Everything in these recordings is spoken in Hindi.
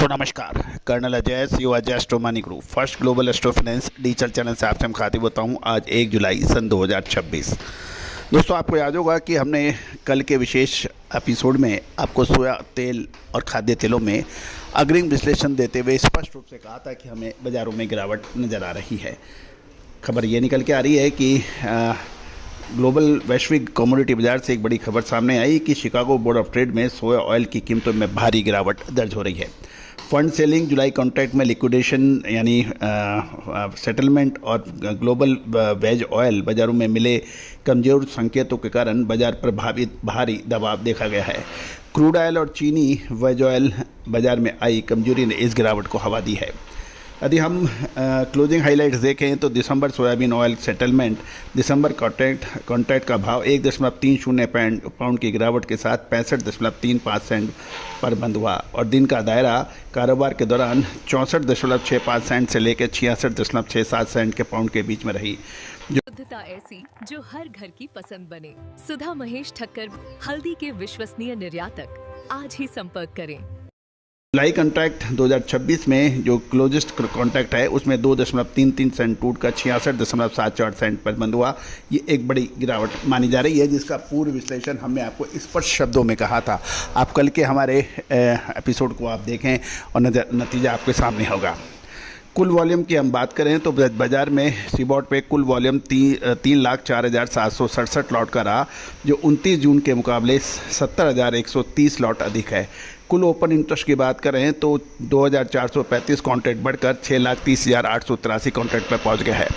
दोस्तों नमस्कार, colonel Ajay C Ajay astro money group first global astro finance digital channel से आपसे हम खातिब होता हूं। आज 1 जुलाई सन 2026। दोस्तों आपको याद होगा कि हमने कल के विशेष एपिसोड में आपको सोया तेल और खाद्य तेलों में अग्रिम विश्लेषण देते हुए स्पष्ट रूप से कहा था कि हमें बाज़ारों में गिरावट नज़र आ रही है। खबर ये निकल के आ रही है कि ग्लोबल वैश्विक कमोडिटी बाजार से एक बड़ी खबर सामने आई कि शिकागो बोर्ड ऑफ ट्रेड में सोया ऑयल की कीमतों में भारी गिरावट दर्ज हो रही है। फंड सेलिंग जुलाई कॉन्ट्रैक्ट में लिक्विडेशन यानी सेटलमेंट और ग्लोबल वेज ऑयल बाज़ारों में मिले कमज़ोर संकेतों के कारण बाज़ार पर भारी दबाव देखा गया है। क्रूड ऑयल और चीनी वेज ऑयल बाज़ार में आई कमजोरी ने इस गिरावट को हवा दी है। यदि हम क्लोजिंग हाइलाइट्स देखें तो दिसंबर सोयाबीन ऑयल सेटलमेंट दिसंबर कॉन्ट्रैक्ट का भाव 1.30 पाउंड की गिरावट के साथ 65.35 सेंट पर बंद हुआ और दिन का दायरा कारोबार के दौरान 64.65 सेंट से लेकर 66.67 सेंट के पाउंड के बीच में रही। शुद्धता ऐसी जो हर घर की पसंद बने। सुधा महेश ठक्कर, हल्दी के विश्वसनीय निर्यातक। आज ही संपर्क करें। जुलाई कॉन्ट्रैक्ट 2026 में जो क्लोजेस्ट कॉन्ट्रैक्ट है उसमें 2.33 सेंट टूट कर 66.74 सेंट पर बंद हुआ। ये एक बड़ी गिरावट मानी जा रही है जिसका पूर्व विश्लेषण हमने आपको स्पष्ट शब्दों में कहा था। आप कल के हमारे एपिसोड को आप देखें और नतीजा आपके सामने होगा। कुल वॉल्यूम की हम बात करें तो बाज़ार में सीबॉट पे कुल वॉल्यूम 3,04,767 लॉट का रहा, जो 29 जून के मुकाबले 70,130 लॉट अधिक है। कुल ओपन इंटरेस्ट की बात करें तो 2,435 कॉन्ट्रैक्ट बढ़कर 6,30,883 कॉन्ट्रैक्ट पर पहुंच गया है।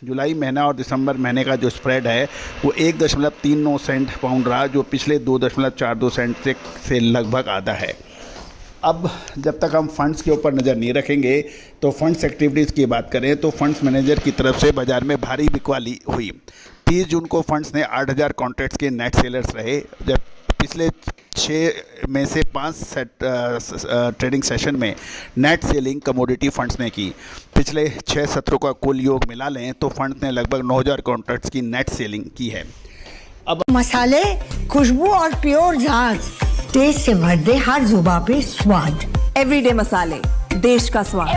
जुलाई महीना और दिसंबर महीने का जो स्प्रेड है वो 1.39 सेंट पाउंड रहा, जो पिछले 2.42 सेंट से लगभग आधा है। अब जब तक हम फंड्स के ऊपर नज़र नहीं रखेंगे तो फंड्स एक्टिविटीज़ की बात करें तो फंड्स मैनेजर की तरफ से बाज़ार में भारी बिकवाली हुई। 30 जून को फंड्स ने 8,000 कॉन्ट्रैक्ट्स के नेट सेलर्स रहे, जब पिछले 6 में से 5 ट्रेडिंग सेशन में नेट सेलिंग कमोडिटी फंड्स ने की। पिछले 6 सत्रों का कुल योग मिला लें तो फंड्स ने लगभग 9,000 कॉन्ट्रैक्ट्स की नेट सेलिंग की है। अब मसाले, खुशबू और प्योर झांझ, टेस्ट से भर दे हर जुबान पे स्वाद। एवरीडे मसाले, देश का स्वाद।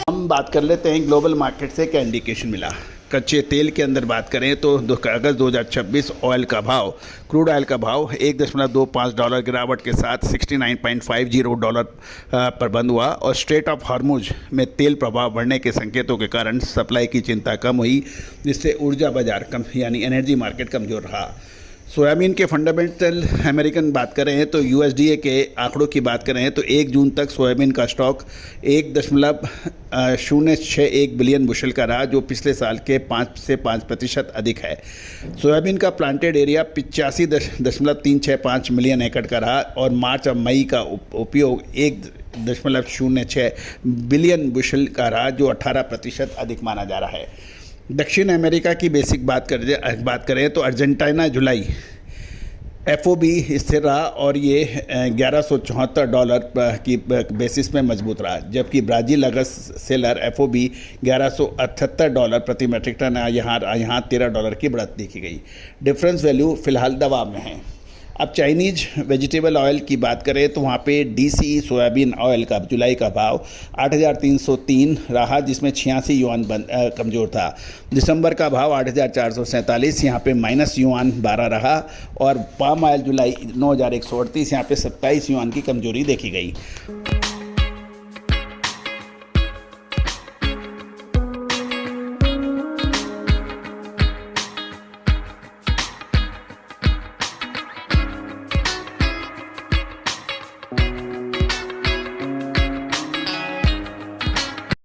हम बात कर लेते हैं ग्लोबल मार्केट से क्या इंडिकेशन मिला। कच्चे तेल के अंदर बात करें तो अगस्त 2026 ऑयल का भाव, क्रूड ऑयल का भाव $1.25 गिरावट के साथ $69.50 पर बंद हुआ और स्ट्रेट ऑफ हॉर्मुज में तेल प्रभाव बढ़ने के संकेतों के कारण सप्लाई की चिंता कम हुई, जिससे ऊर्जा बाजार कम यानी एनर्जी मार्केट कमजोर रहा। सोयाबीन के फंडामेंटल अमेरिकन बात करें तो USDA के आंकड़ों की बात करें तो 1 जून तक सोयाबीन का स्टॉक 1.061 बिलियन बुशल का रहा, जो पिछले साल के 5 से 5% अधिक है। सोयाबीन का प्लांटेड एरिया 85.365 मिलियन एकड़ का रहा और मार्च और मई का उपयोग 1.06 बिलियन बुशल का रहा, जो 18% अधिक माना जा रहा है। दक्षिण अमेरिका की बेसिक बात करें तो अर्जेंटीना जुलाई FOB स्थिर रहा और ये $1174 की बेसिस में मजबूत रहा, जबकि ब्राज़ील अगस्त सेलर FOB $1178 प्रति मेट्रिक टन यहाँ $13 की बढ़त देखी गई। डिफरेंस वैल्यू फ़िलहाल दबाव में है। अब चाइनीज वेजिटेबल ऑयल की बात करें तो वहाँ पे DCE सोयाबीन ऑयल का जुलाई का भाव 8,303 रहा, जिसमें 86 युआन कमज़ोर था। दिसंबर का भाव 8,447, यहाँ पे -12 रहा और पाम ऑयल जुलाई 9,138, यहाँ पे 27 युआन की कमजोरी देखी गई।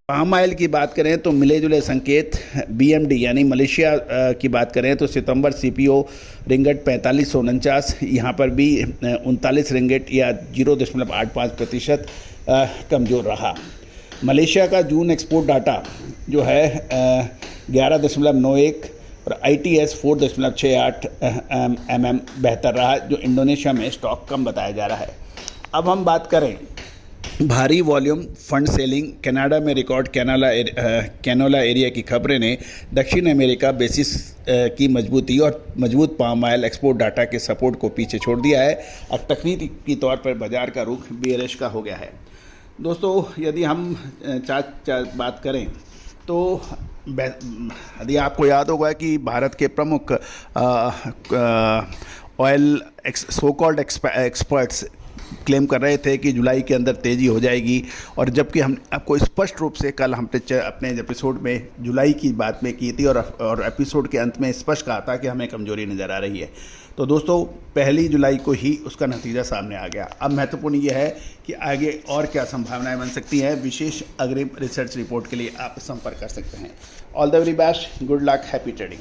पाम ऑयल की बात करें तो मिले जुले संकेत BMD यानी मलेशिया की बात करें तो सितंबर CPO रिंगट 4549, यहाँ पर भी 39 रिंगट या 0.85% कमज़ोर रहा। मलेशिया का जून एक्सपोर्ट डाटा जो है 11.91 और ITS 4.68 बेहतर रहा, जो इंडोनेशिया में स्टॉक कम बताया जा रहा है। अब हम बात करें भारी वॉल्यूम फंड सेलिंग, कनाडा में रिकॉर्ड कैनोला एरिया की खबरें ने दक्षिण अमेरिका बेसिस की मजबूती और मजबूत पाम ऑयल एक्सपोर्ट डाटा के सपोर्ट को पीछे छोड़ दिया है। अब तकनीकी तौर पर बाजार का रुख बेयरिश का हो गया है। दोस्तों, यदि हम बात करें तो यदि आपको याद होगा कि भारत के प्रमुख oil so called experts claim कर रहे थे कि जुलाई के अंदर तेज़ी हो जाएगी, और जबकि हम आपको स्पष्ट रूप से कल हमने अपने एपिसोड में जुलाई की बात में की थी और एपिसोड के अंत में स्पष्ट कहा था कि हमें कमजोरी नज़र आ रही है। तो दोस्तों, 1 जुलाई को ही उसका नतीजा सामने आ गया। अब महत्वपूर्ण ये है कि आगे और क्या संभावनाएं बन सकती हैं। विशेष अग्रिम रिसर्च रिपोर्ट के लिए आप संपर्क कर सकते हैं। All the very best, good luck, happy trading.